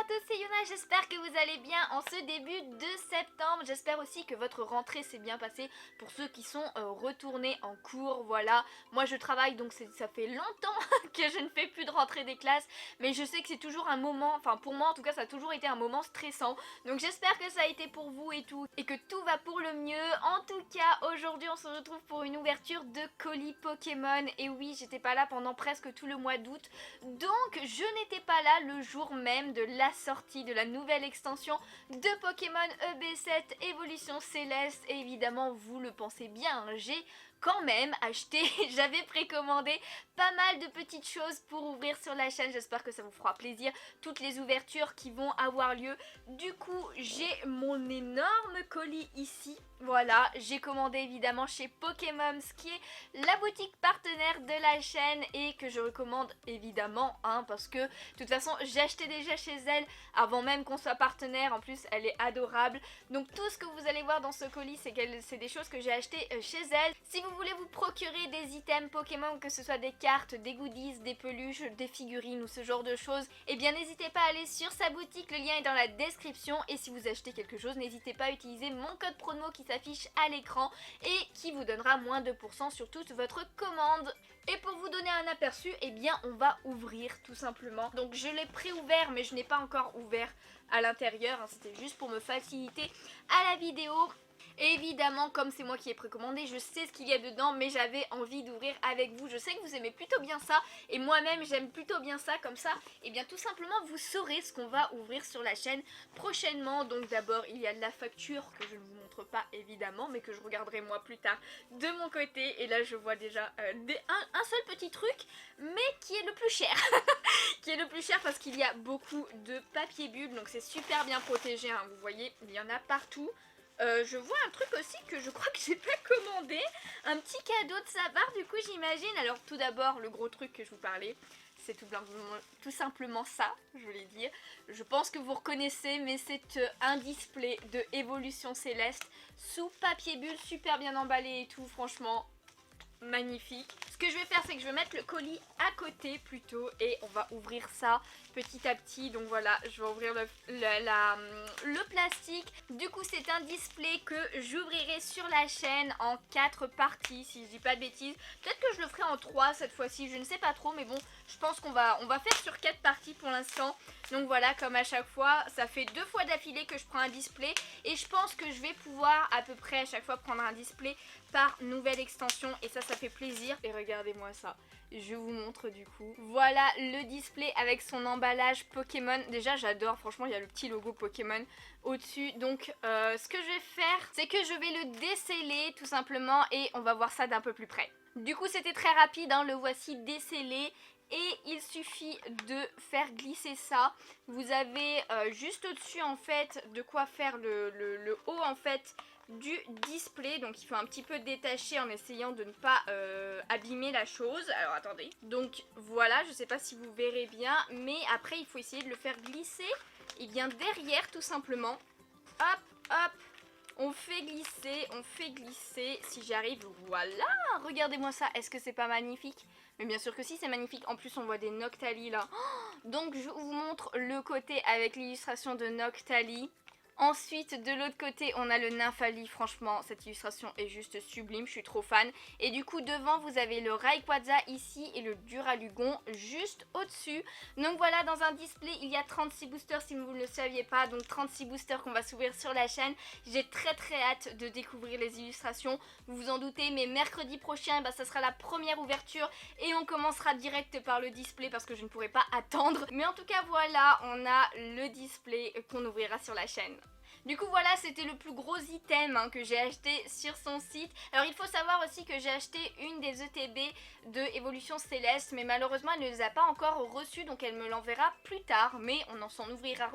tous, c'est Yuna, j'espère que vous allez bien en ce début de septembre. J'espère aussi que votre rentrée s'est bien passée pour ceux qui sont retournés en cours. Voilà, moi je travaille donc ça fait longtemps que je ne fais plus de rentrée des classes. Mais je sais que c'est toujours un moment, enfin pour moi en tout cas ça a toujours été un moment stressant. Donc j'espère que ça a été pour vous et tout, et que tout va pour le mieux. En tout cas, aujourd'hui on se retrouve pour une ouverture de colis Pokémon. Et oui, j'étais pas là pendant presque tout le mois d'août. Donc je n'étais pas là le jour même de la sortie de la nouvelle extension de Pokémon EB7 Évolution Céleste. Et évidemment, vous le pensez bien, j'ai quand même acheté, j'avais précommandé pas mal de petites choses pour ouvrir sur la chaîne. J'espère que ça vous fera plaisir, toutes les ouvertures qui vont avoir lieu. Du coup, j'ai mon énorme colis ici. Voilà, j'ai commandé évidemment chez Pokémon, ce qui est la boutique partenaire de la chaîne et que je recommande évidemment, parce que de toute façon j'ai acheté déjà chez elle avant même qu'on soit partenaire. En plus elle est adorable. Donc tout ce que vous allez voir dans ce colis, c'est des choses que j'ai achetées chez elle. Si vous voulez vous procurer des items Pokémon, que ce soit des cartes, des goodies, des peluches, des figurines ou ce genre de choses, eh bien n'hésitez pas à aller sur sa boutique, le lien est dans la description. Et si vous achetez quelque chose, n'hésitez pas à utiliser mon code promo qui s'affiche à l'écran et qui vous donnera moins 2% sur toute votre commande. Et pour vous donner un aperçu, eh bien on va ouvrir tout simplement. Donc je l'ai pré-ouvert mais je n'ai pas encore ouvert à l'intérieur, c'était juste pour me faciliter à la vidéo. Et évidemment, comme c'est moi qui ai précommandé, je sais ce qu'il y a dedans, mais j'avais envie d'ouvrir avec vous. Je sais que vous aimez plutôt bien ça, et moi-même j'aime plutôt bien ça. Comme ça, et bien tout simplement vous saurez ce qu'on va ouvrir sur la chaîne prochainement. Donc d'abord il y a la facture que je ne vous montre pas évidemment, mais que je regarderai moi plus tard de mon côté. Et là je vois déjà un seul petit truc, mais qui est le plus cher. Qui est le plus cher parce qu'il y a beaucoup de papier bulle, donc c'est super bien protégé, vous voyez, il y en a partout. Je vois un truc aussi que je crois que j'ai pas commandé, un petit cadeau de sa part du coup j'imagine. Alors tout d'abord le gros truc que je vous parlais, c'est tout simplement ça, je voulais dire. Je pense que vous reconnaissez, mais c'est un display de Évolution Céleste sous papier bulle, super bien emballé et tout, franchement magnifique. Ce que je vais faire, c'est que je vais mettre le colis à côté plutôt et on va ouvrir ça petit à petit. Donc voilà, je vais ouvrir le plastique. Du coup c'est un display que j'ouvrirai sur la chaîne en 4 parties si je dis pas de bêtises. Peut-être que je le ferai en 3 cette fois-ci, je ne sais pas trop, mais bon je pense qu'on va faire sur 4 parties pour l'instant. Donc voilà, comme à chaque fois, ça fait 2 fois d'affilée que je prends un display et je pense que je vais pouvoir à peu près à chaque fois prendre un display par nouvelle extension et ça fait plaisir. Et regardez-moi ça, je vous montre du coup. Voilà le display avec son emballage Pokémon. Déjà j'adore, franchement il y a le petit logo Pokémon au-dessus. Donc ce que je vais faire, c'est que je vais le déceler tout simplement et on va voir ça d'un peu plus près. Du coup c'était très rapide, le voici décellé. Et il suffit de faire glisser ça. Vous avez juste au-dessus en fait de quoi faire le haut en fait du display. Donc il faut un petit peu détacher en essayant de ne pas abîmer la chose. Alors attendez. Donc voilà, je sais pas si vous verrez bien, mais après il faut essayer de le faire glisser. Et bien derrière tout simplement. Hop, hop. On fait glisser, si j'y arrive, voilà, regardez-moi ça, est-ce que c'est pas magnifique? Mais bien sûr que si, c'est magnifique, en plus on voit des Noctali là. Donc je vous montre le côté avec l'illustration de Noctali. Ensuite de l'autre côté on a le Nymphali, franchement cette illustration est juste sublime, je suis trop fan. Et du coup devant vous avez le Rayquaza ici et le Duralugon juste au dessus. Donc voilà, dans un display il y a 36 boosters si vous ne le saviez pas. Donc 36 boosters qu'on va s'ouvrir sur la chaîne. J'ai très hâte de découvrir les illustrations, vous vous en doutez, mais mercredi prochain ça sera la première ouverture. Et on commencera direct par le display parce que je ne pourrai pas attendre. Mais en tout cas voilà, on a le display qu'on ouvrira sur la chaîne. Du coup voilà, c'était le plus gros item que j'ai acheté sur son site. Alors il faut savoir aussi que j'ai acheté une des ETB de Évolution Céleste, mais malheureusement elle ne les a pas encore reçues, donc elle me l'enverra plus tard. Mais on s'en ouvrira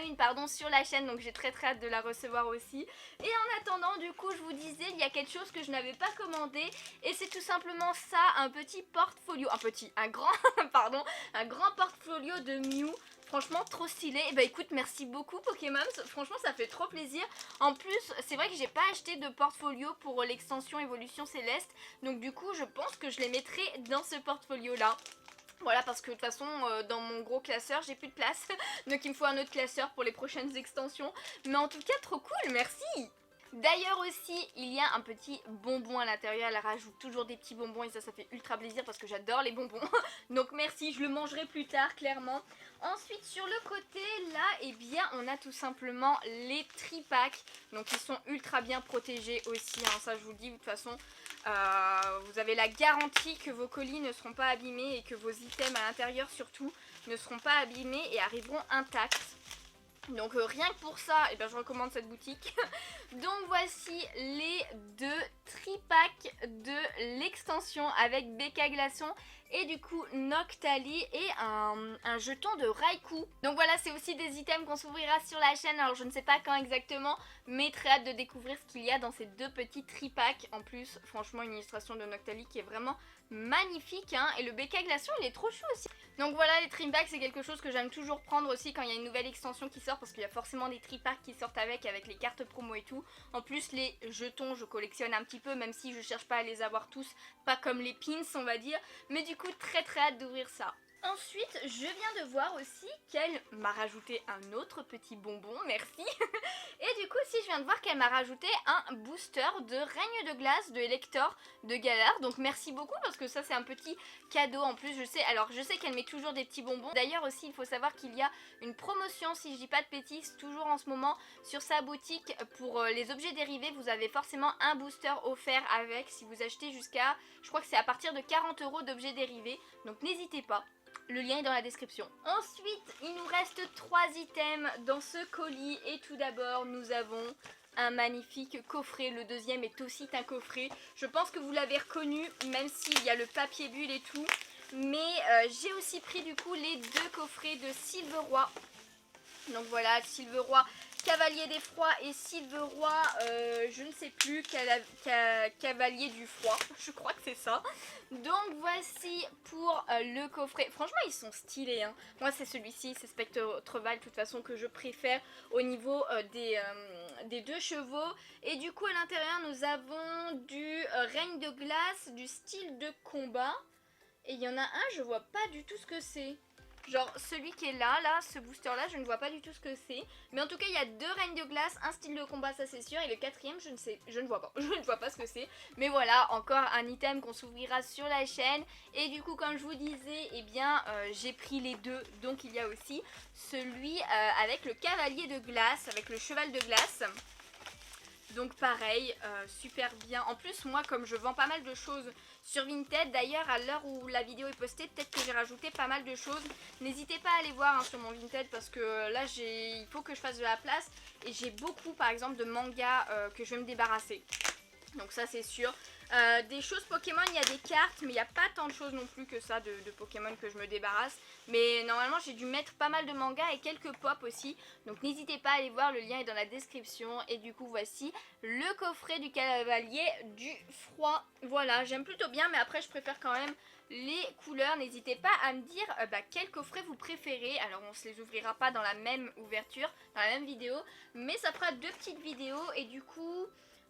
une pardon, sur la chaîne, donc j'ai très hâte de la recevoir aussi. Et en attendant, du coup je vous disais, il y a quelque chose que je n'avais pas commandé et c'est tout simplement ça, un petit portfolio, un grand pardon, un grand portfolio de Mew. Franchement trop stylé. Et bah écoute, merci beaucoup Pokémon, franchement ça fait trop plaisir. En plus c'est vrai que j'ai pas acheté de portfolio pour l'extension Évolution Céleste, donc du coup je pense que je les mettrai dans ce portfolio là. Voilà, parce que de toute façon dans mon gros classeur j'ai plus de place. Donc il me faut un autre classeur pour les prochaines extensions. Mais en tout cas trop cool, merci. D'ailleurs aussi, il y a un petit bonbon à l'intérieur, elle rajoute toujours des petits bonbons et ça fait ultra plaisir parce que j'adore les bonbons. Donc merci, je le mangerai plus tard clairement. Ensuite sur le côté là, eh bien on a tout simplement les tripacks. Donc ils sont ultra bien protégés aussi, hein, ça je vous le dis de toute façon. Vous avez la garantie que vos colis ne seront pas abîmés et que vos items à l'intérieur surtout ne seront pas abîmés et arriveront intacts. Donc rien que pour ça, eh bien, je recommande cette boutique. Donc voici les 2 tripacks de l'extension avec BK Glaçon et du coup Noctali et un jeton de Raikou. Donc voilà, c'est aussi des items qu'on s'ouvrira sur la chaîne, alors je ne sais pas quand exactement, mais très hâte de découvrir ce qu'il y a dans ces 2 petits tripacks. En plus, franchement, une illustration de Noctali qui est vraiment magnifique, hein, et le BK Glaçon il est trop chou aussi. Donc voilà, les tripacks c'est quelque chose que j'aime toujours prendre aussi quand il y a une nouvelle extension qui sort, parce qu'il y a forcément des tripacks qui sortent avec les cartes promo et tout. En plus les jetons je collectionne un petit peu, même si je cherche pas à les avoir tous, pas comme les pins on va dire, mais du coup très hâte d'ouvrir ça. Ensuite, je viens de voir aussi qu'elle m'a rajouté un autre petit bonbon, merci. Et du coup aussi je viens de voir qu'elle m'a rajouté un booster de règne de glace de Elector de Galar. Donc merci beaucoup parce que ça c'est un petit cadeau en plus, je sais. Alors je sais qu'elle met toujours des petits bonbons. D'ailleurs aussi il faut savoir qu'il y a une promotion, si je dis pas de bêtises, toujours en ce moment sur sa boutique pour les objets dérivés. Vous avez forcément un booster offert avec si vous achetez jusqu'à, je crois que c'est à partir de 40 € d'objets dérivés. Donc n'hésitez pas. Le lien est dans la description. Ensuite, il nous reste 3 items dans ce colis. Et tout d'abord, nous avons un magnifique coffret. Le deuxième est aussi un coffret. Je pense que vous l'avez reconnu, même s'il y a le papier bulle et tout. Mais j'ai aussi pris du coup les 2 coffrets de Silveroi. Donc voilà, Silveroi Cavalier des Froids et Silveroi, je ne sais plus, Cavalier du Froid, je crois que c'est ça. Donc voici pour le coffret. Franchement ils sont stylés, hein. Moi c'est celui-ci, c'est Spectreval de toute façon que je préfère au niveau des 2 chevaux. Et du coup à l'intérieur nous avons du règne de glace, du style de combat. Et il y en a un, je vois pas du tout ce que c'est. Genre celui qui est là, ce booster là, je ne vois pas du tout ce que c'est. Mais en tout cas il y a 2 règnes de glace, un style de combat, ça c'est sûr. Et le 4ème je ne vois pas, je ne vois pas ce que c'est. Mais voilà, encore un item qu'on s'ouvrira sur la chaîne. Et du coup comme je vous disais, eh bien j'ai pris les 2. Donc il y a aussi celui avec le cavalier de glace, avec le cheval de glace. Donc pareil, super bien. En plus moi comme je vends pas mal de choses sur Vinted, d'ailleurs à l'heure où la vidéo est postée, peut-être que j'ai rajouté pas mal de choses. N'hésitez pas à aller voir, hein, sur mon Vinted parce que là il faut que je fasse de la place. Et j'ai beaucoup par exemple de mangas que je vais me débarrasser. Donc ça c'est sûr. Des choses Pokémon, il y a des cartes, mais il n'y a pas tant de choses non plus que ça de Pokémon que je me débarrasse. Mais normalement j'ai dû mettre pas mal de mangas et quelques pop aussi. Donc n'hésitez pas à aller voir, le lien est dans la description. Et du coup voici le coffret du cavalier du froid. Voilà, j'aime plutôt bien, mais après je préfère quand même les couleurs. N'hésitez pas à me dire quel coffret vous préférez. Alors on se les ouvrira pas dans la même ouverture, dans la même vidéo, mais ça fera 2 petites vidéos. Et du coup,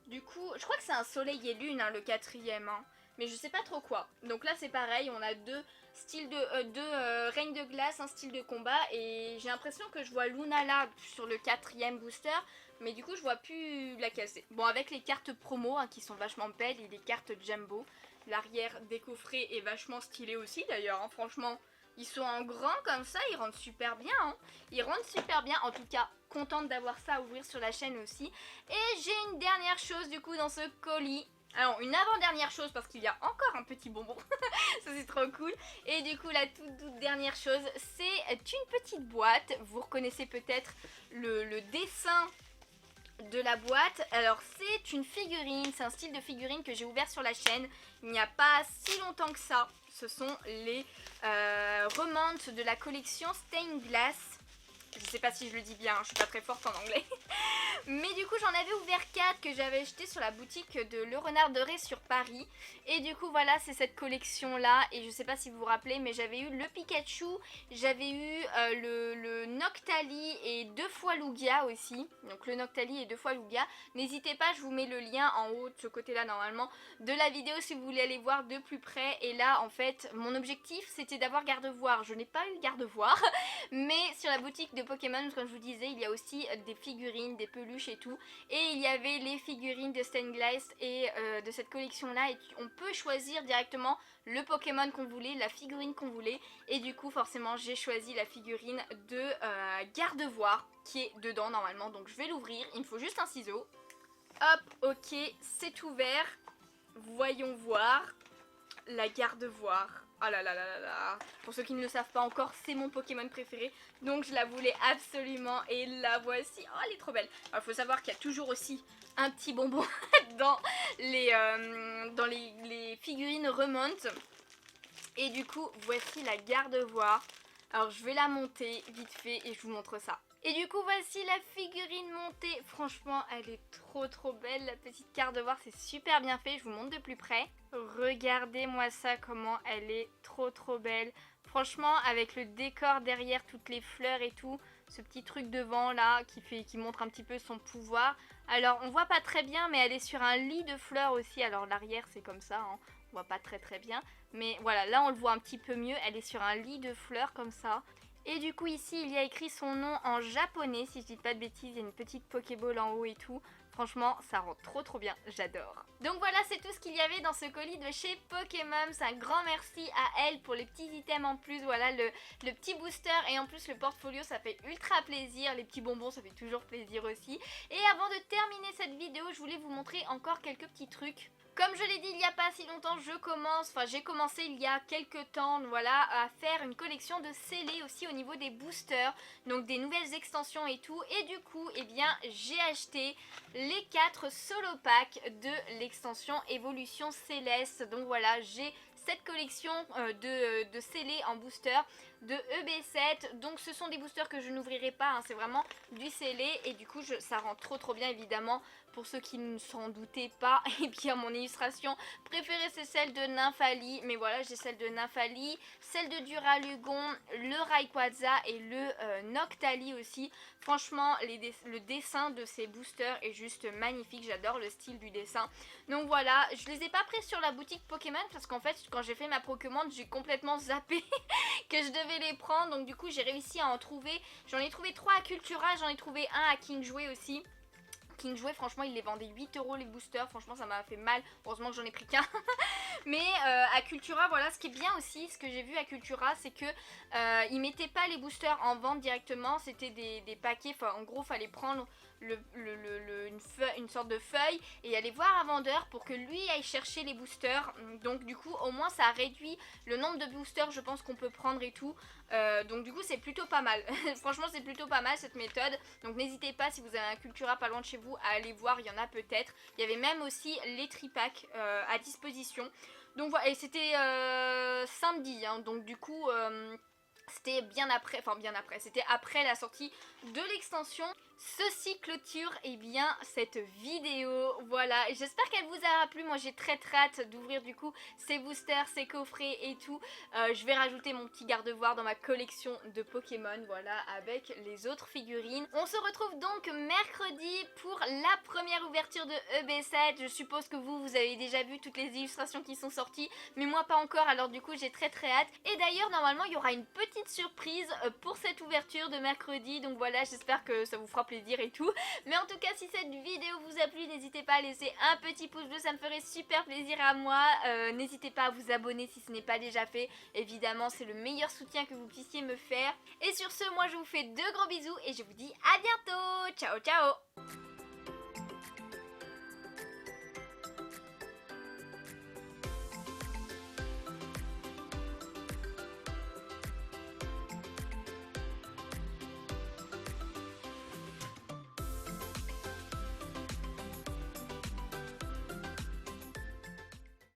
je crois que c'est un soleil et lune, hein, le 4ème, hein, mais je sais pas trop quoi. Donc là c'est pareil, on a 2 styles de règne de glace, un style de combat. Et j'ai l'impression que je vois Lunala sur le 4ème booster, mais du coup je vois plus laquelle c'est. Bon, avec les cartes promo, hein, qui sont vachement belles, et les cartes Jumbo. L'arrière des coffrets est vachement stylé aussi d'ailleurs, hein, franchement. Ils sont en grand comme ça, ils rendent super bien, hein. Ils rendent super bien, en tout cas contente d'avoir ça à ouvrir sur la chaîne aussi. Et j'ai une dernière chose du coup dans ce colis. Alors une avant-dernière chose parce qu'il y a encore un petit bonbon, ça c'est trop cool. Et du coup la toute dernière chose, c'est une petite boîte. Vous reconnaissez peut-être le dessin de la boîte. Alors c'est une figurine, c'est un style de figurine que j'ai ouvert sur la chaîne il n'y a pas si longtemps que ça. Ce sont les remantes de la collection Stained Glass. Je sais pas si je le dis bien, je suis pas très forte en anglais. Mais du coup j'en avais ouvert 4 que j'avais acheté sur la boutique de Le Renard de Ré sur Paris. Et du coup voilà, c'est cette collection là. Et je sais pas si vous vous rappelez, mais j'avais eu le Pikachu, j'avais eu le Noctali et 2 fois Lugia aussi. Donc le Noctali et 2 fois Lugia. N'hésitez pas, je vous mets le lien en haut de ce côté là normalement de la vidéo si vous voulez aller voir de plus près. Et là en fait mon objectif c'était d'avoir Gardevoir. Je n'ai pas eu Gardevoir. Mais sur la boutique de Pokémon, comme je vous disais, il y a aussi des figurines, des peluches et tout. Et il y avait les figurines de Stanglace et de cette collection là. Et on peut choisir directement le Pokémon qu'on voulait, la figurine qu'on voulait. Et du coup forcément j'ai choisi la figurine de Gardevoir qui est dedans normalement. Donc je vais l'ouvrir, il me faut juste un ciseau. Hop, ok, c'est ouvert. Voyons voir la Gardevoir. Oh là là là là là. Pour ceux qui ne le savent pas encore, c'est mon Pokémon préféré. Donc je la voulais absolument et la voici. Oh, elle est trop belle. Alors il faut savoir qu'il y a toujours aussi un petit bonbon dans les figurines remonte. Et du coup, voici la Gardevoir. Alors je vais la monter vite fait et je vous montre ça. Et du coup voici la figurine montée. Franchement elle est trop belle, la petite Gardevoir, c'est super bien fait. Je vous montre de plus près. Regardez-moi ça, comment elle est trop belle. Franchement avec le décor derrière, toutes les fleurs et tout, ce petit truc devant là qui montre un petit peu son pouvoir. Alors on voit pas très bien mais elle est sur un lit de fleurs aussi. Alors l'arrière c'est comme ça hein. On voit pas très bien. Mais voilà, là on le voit un petit peu mieux. Elle est sur un lit de fleurs comme ça. Et du coup ici il y a écrit son nom en japonais, si je dis pas de bêtises, il y a une petite Pokéball en haut et tout. Franchement ça rend trop bien, j'adore. Donc voilà, c'est tout ce qu'il y avait dans ce colis de chez Pokémon. Un grand merci à elle pour les petits items en plus. Voilà le petit booster et en plus le portfolio, ça fait ultra plaisir. Les petits bonbons, ça fait toujours plaisir aussi. Et avant de terminer cette vidéo, je voulais vous montrer encore quelques petits trucs. Comme je l'ai dit il n'y a pas si longtemps, j'ai commencé il y a quelques temps, voilà, à faire une collection de scellés aussi au niveau des boosters, donc des nouvelles extensions et tout. Et du coup, eh bien, j'ai acheté les 4 solo packs de l'extension Évolution Céleste. Donc voilà, j'ai cette collection de scellés en booster de EB7. Donc ce sont des boosters que je n'ouvrirai pas, hein, c'est vraiment du scellé. Et du coup ça rend trop bien évidemment. Pour ceux qui ne s'en doutaient pas, et bien mon illustration préférée c'est celle de Nymphali. Mais voilà, j'ai celle de Nymphali, celle de Duralugon, le Rayquaza et le Noctali aussi. Franchement, le dessin de ces boosters est juste magnifique. J'adore le style du dessin. Donc voilà, je les ai pas pris sur la boutique Pokémon parce qu'en fait, quand j'ai fait ma précommande, j'ai complètement zappé que je devais les prendre. Donc du coup, j'ai réussi à en trouver. J'en ai trouvé 3 à Cultura, j'en ai trouvé un à Kingsway aussi. Kingsway, franchement, il les vendait 8 € les boosters. Franchement, ça m'a fait mal. Heureusement que j'en ai pris qu'un. Mais à Cultura, voilà, ce qui est bien aussi, ce que j'ai vu à Cultura, c'est que ils mettaient pas les boosters en vente directement. C'était des paquets. Enfin, en gros, fallait prendre une sorte de feuille et aller voir un vendeur pour que lui aille chercher les boosters. Donc du coup au moins ça réduit le nombre de boosters je pense qu'on peut prendre et tout. Donc du coup c'est plutôt pas mal. Franchement c'est plutôt pas mal cette méthode. Donc n'hésitez pas si vous avez un Cultura pas loin de chez vous à aller voir, il y en a peut-être. Il y avait même aussi les tripacks à disposition. Donc voilà, et c'était samedi hein, donc du coup c'était c'était après la sortie de l'extension. Ceci clôture bien cette vidéo. Voilà, j'espère qu'elle vous aura plu. Moi j'ai très hâte d'ouvrir du coup ces boosters, ces coffrets et tout. Je vais rajouter mon petit Gardevoir dans ma collection de Pokémon, voilà, avec les autres figurines. On se retrouve donc mercredi pour la première ouverture de EB7. Je suppose que vous avez déjà vu toutes les illustrations qui sont sorties, mais moi pas encore, alors du coup j'ai très hâte. Et d'ailleurs normalement il y aura une petite surprise pour cette ouverture de mercredi. Donc voilà, j'espère que ça vous fera plaisir et tout. Mais en tout cas si cette vidéo vous a plu, n'hésitez pas à laisser un petit pouce bleu, ça me ferait super plaisir à moi. N'hésitez pas à vous abonner si ce n'est pas déjà fait. Évidemment c'est le meilleur soutien que vous puissiez me faire. Et sur ce, moi je vous fais de gros bisous et je vous dis à bientôt. Ciao ciao.